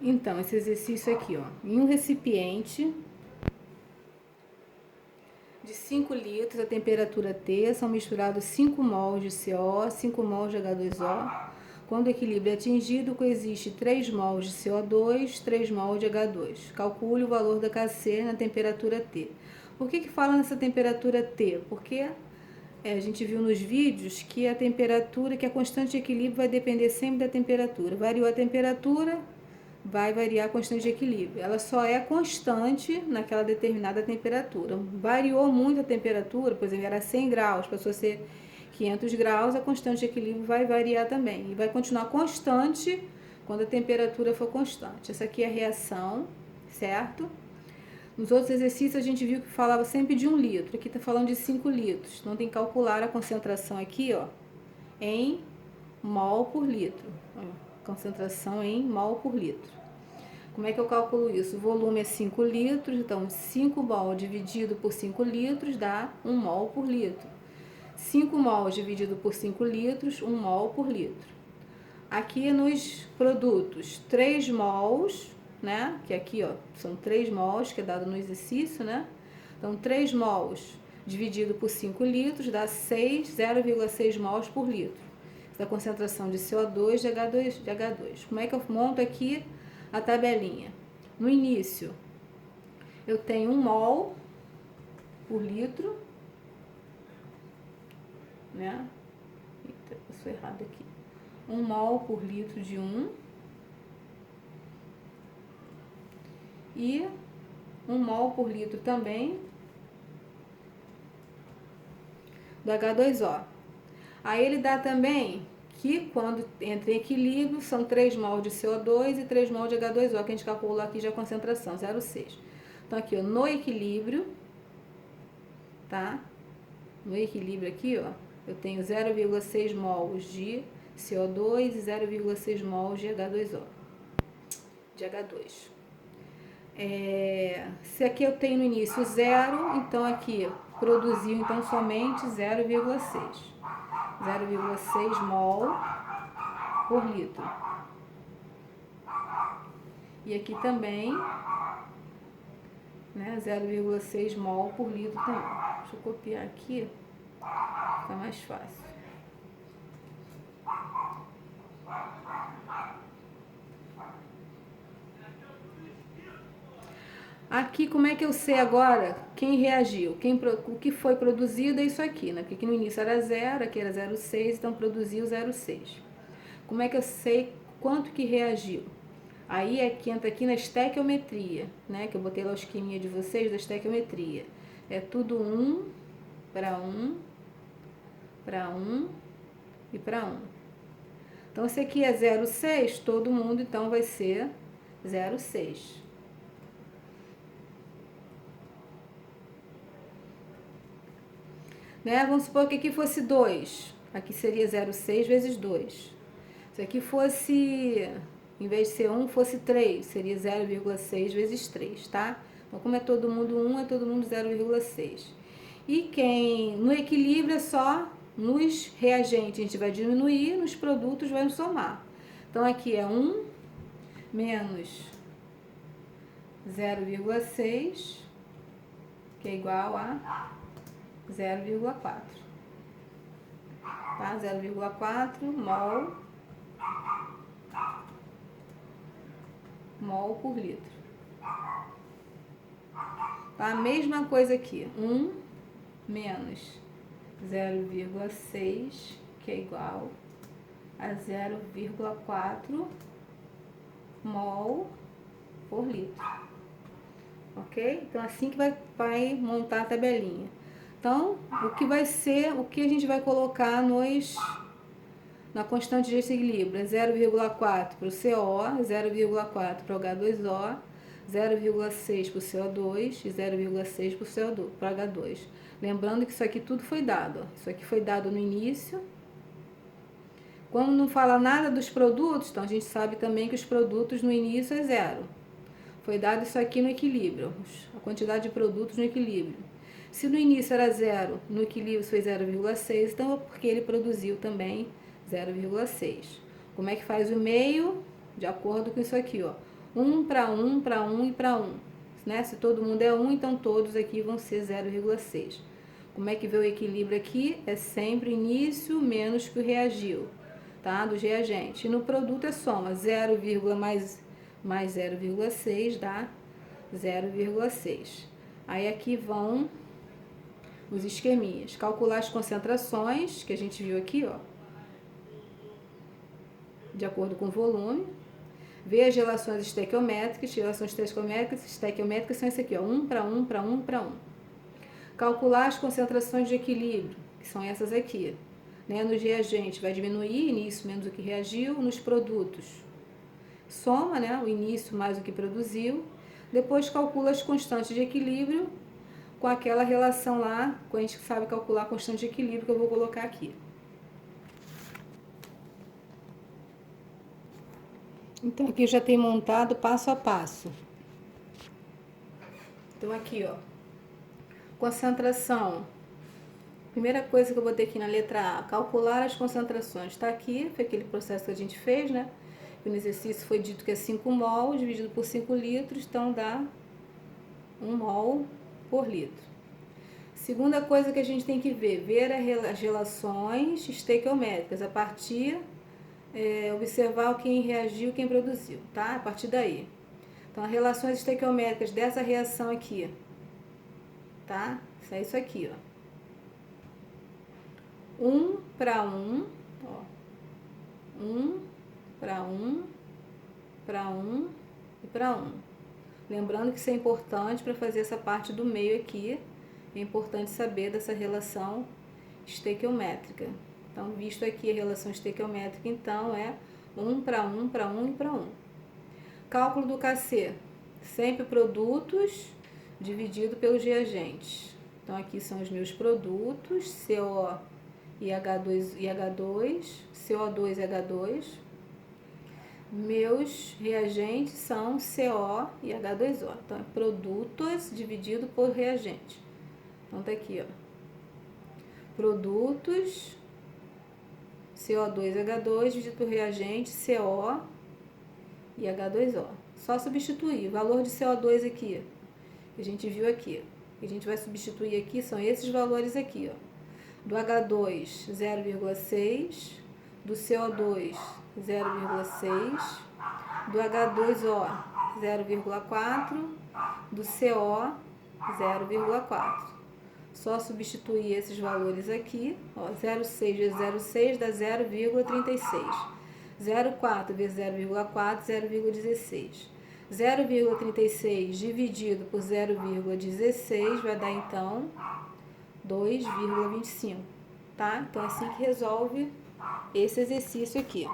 Então, esse exercício aqui, ó. Em um recipiente de 5 litros, a temperatura T, são misturados 5 mols de CO, 5 mols de H2O. Quando o equilíbrio é atingido, coexiste 3 mols de CO2, 3 mols de H2. Calcule o valor da Kc na temperatura T. Por que fala nessa temperatura T? Porque a gente viu nos vídeos que a temperatura, que a constante de equilíbrio vai depender sempre da temperatura. Variou a temperatura, vai variar a constante de equilíbrio. Ela só é constante naquela determinada temperatura. Variou muito a temperatura, por exemplo, era 100 graus, passou a ser 500 graus, a constante de equilíbrio vai variar também. E vai continuar constante quando a temperatura for constante. Essa aqui é a reação, certo? Nos outros exercícios a gente viu que falava sempre de 1 litro. Aqui está falando de 5 litros. Então tem que calcular a concentração aqui, ó, em mol por litro. Concentração em mol por litro. Como é que eu calculo isso? O volume é 5 litros, então 5 mol dividido por 5 litros dá 1 mol por litro. 5 mols dividido por 5 litros, 1 mol por litro. Aqui nos produtos, 3 mols, né? Que aqui, ó, são 3 mols, que é dado no exercício, né? Então, 3 mols dividido por 5 litros dá 0,6 mols por litro. Da concentração de CO2 de H2. Como é que eu monto aqui a tabelinha? No início, eu tenho 1 mol por litro, né? Eita, passou errado aqui. 1 mol por litro de 1 e 1 mol por litro também do H2O. Aí ele dá também que quando entra em equilíbrio são 3 mol de CO2 e 3 mol de H2O, que a gente calculou aqui já a concentração, 0,6. Então aqui, ó, no equilíbrio, tá? No equilíbrio aqui, ó, eu tenho 0,6 mols de CO2 e 0,6 mols de H2O. De H2. Se aqui eu tenho no início 0, então aqui produziu então somente 0,6 mol por litro. E aqui também, né, 0,6 mol por litro também. Deixa eu copiar aqui, fica mais fácil. Aqui, como é que eu sei agora quem reagiu? O que foi produzido é isso aqui, né? Porque aqui no início era 0, aqui era 0,6, então produziu 0,6. Como é que eu sei quanto que reagiu? Aí é que entra aqui na estequiometria, né? Que eu botei lá o esqueminha de vocês da estequiometria. É tudo 1 para 1, para 1 e para 1. Então, esse aqui é 0,6, todo mundo então vai ser 0,6. Né? Vamos supor que aqui fosse 2. Aqui seria 0,6 vezes 2. Se aqui fosse, em vez de ser 1, fosse 3, seria 0,6 vezes 3, tá? Então, como é todo mundo 1, é todo mundo 0,6. E quem no equilíbrio é só nos reagentes, a gente vai diminuir, nos produtos vai somar. Então, aqui é 1 menos 0,6, que é igual a 0,4, tá? 0,4 mol por litro. Tá? A mesma coisa aqui, 1 menos 0,6, que é igual a 0,4 mol por litro. Ok? Então, assim que vai montar a tabelinha. Então, o que vai ser, o que a gente vai colocar na constante de equilíbrio? É 0,4 para o CO, 0,4 para o H2O, 0,6 para o CO2 e 0,6 para o CO2, para o H2. Lembrando que isso aqui tudo foi dado. Ó. Isso aqui foi dado no início. Quando não fala nada dos produtos, então a gente sabe também que os produtos no início é 0. Foi dado isso aqui no equilíbrio, a quantidade de produtos no equilíbrio. Se no início era 0, no equilíbrio foi 0,6, então é porque ele produziu também 0,6. Como é que faz o meio? De acordo com isso aqui, ó. 1 para 1, para 1 e para 1. Né? Se todo mundo é 1, então todos aqui vão ser 0,6. Como é que vê o equilíbrio aqui? É sempre o início menos que o reagiu, tá? Do reagente. E no produto é soma 0, mais 0,6 dá 0,6. Aí aqui vão os esqueminhas. Calcular as concentrações, que a gente viu aqui, ó. De acordo com o volume. Ver as relações estequiométricas. Relações estequiométricas são esse aqui, ó. 1 para 1 para 1 para 1. Calcular as concentrações de equilíbrio, que são essas aqui. Né? Nos reagentes vai diminuir, início menos o que reagiu. Nos produtos, soma, né? O início mais o que produziu. Depois calcula as constantes de equilíbrio com aquela relação lá, quando a gente sabe calcular a constante de equilíbrio, que eu vou colocar aqui. Então aqui eu já tenho montado passo a passo. Então aqui, ó. Concentração. Primeira coisa que eu botei aqui na letra A, calcular as concentrações. Está aqui, foi aquele processo que a gente fez, né? E no exercício foi dito que é 5 mol dividido por 5 litros, então dá 1 mol por litro. Segunda coisa que a gente tem que ver as relações estequiométricas, a partir, observar quem reagiu, quem produziu, tá? A partir daí. Então, as relações estequiométricas dessa reação aqui, tá? Isso é isso aqui, ó. 1 para 1, ó. 1 para 1, para 1 e para 1. Lembrando que isso é importante para fazer essa parte do meio aqui. É importante saber dessa relação estequiométrica. Então, visto aqui a relação estequiométrica, então é 1 para 1 para 1 e para 1. Cálculo do KC. Sempre produtos dividido pelos reagentes. Então, aqui são os meus produtos, CO e H2, CO2 e H2. Meus reagentes são CO e H2O. Então, é produtos dividido por reagente. Então, tá aqui, ó. Produtos, CO2 e H2 dividido por reagente, CO e H2O. Só substituir. O valor de CO2 aqui, que a gente viu aqui. O que a gente vai substituir aqui são esses valores aqui, ó. Do H2, 0,6. Do CO2, 0,6. Do H2O, 0,4. Do CO, 0,4. Só substituir esses valores aqui, ó, 0,6 vezes 0,6 dá 0,36. 0,4 vezes 0,4, 0,16. 0,36 dividido por 0,16 vai dar, então, 2,25, tá? Então, é assim que resolve esse exercício aqui.